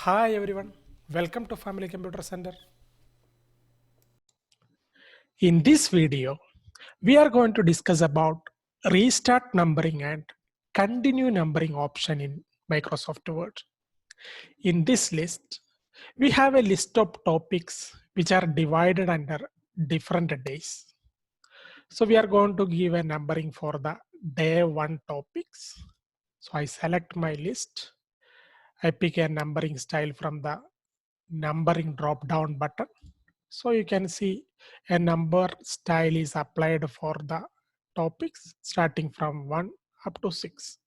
Hi everyone, welcome to Family Computer Center. In this video, we are going to discuss about restart numbering and continue numbering option in Microsoft Word. In this list, we have a list of topics which are divided under different days. So we are going to give a numbering for the day one topics. So I select my list. I pick a numbering style from the numbering drop down button. So you can see a number style is applied for the topics starting from 1 up to 6.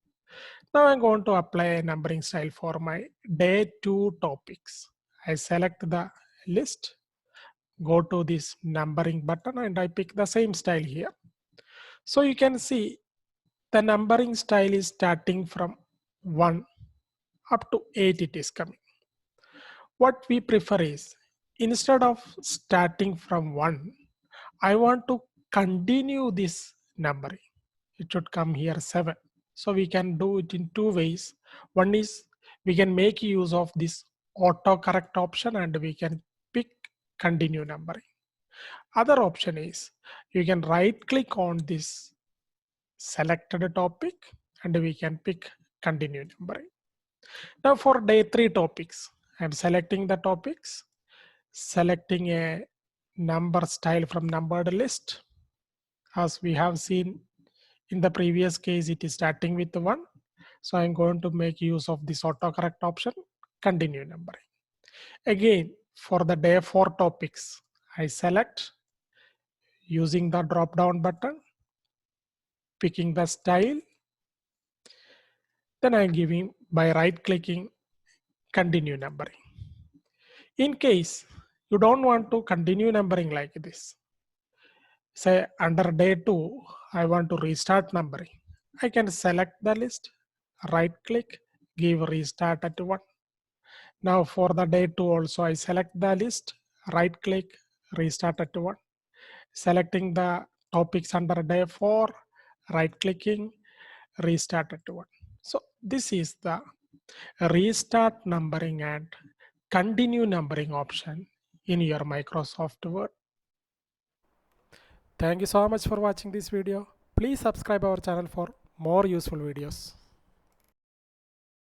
Now I'm going to apply a numbering style for my day 2 topics. I select the list, go to this numbering button and I pick the same style here. So you can see the numbering style is starting from 1 up to 8 it is coming. What we prefer is instead of starting from 1, I want to continue this numbering. It should come here 7. So we can do it in two ways. One is we can make use of this autocorrect option and we can pick continue numbering. Other option is you can right click on this selected topic and we can pick continue numbering. Now for day 3 topics, I'm selecting the topics, selecting a number style from numbered list. As we have seen in the previous case, it is starting with 1. So I'm going to make use of this autocorrect option, continue numbering. Again, for the day 4 topics, I select using the drop down button, picking the style. Then I'm giving by right clicking continue numbering. In case you don't want to continue numbering like this, say under day 2, I want to restart numbering. I can select the list, right click, give restart at 1. Now for the day 2 also I select the list, right click, restart at 1. Selecting the topics under day 4, right clicking, restart at 1. So this is the restart numbering and continue numbering option in your Microsoft Word. Thank you so much for watching this video. Please subscribe our channel for more useful videos.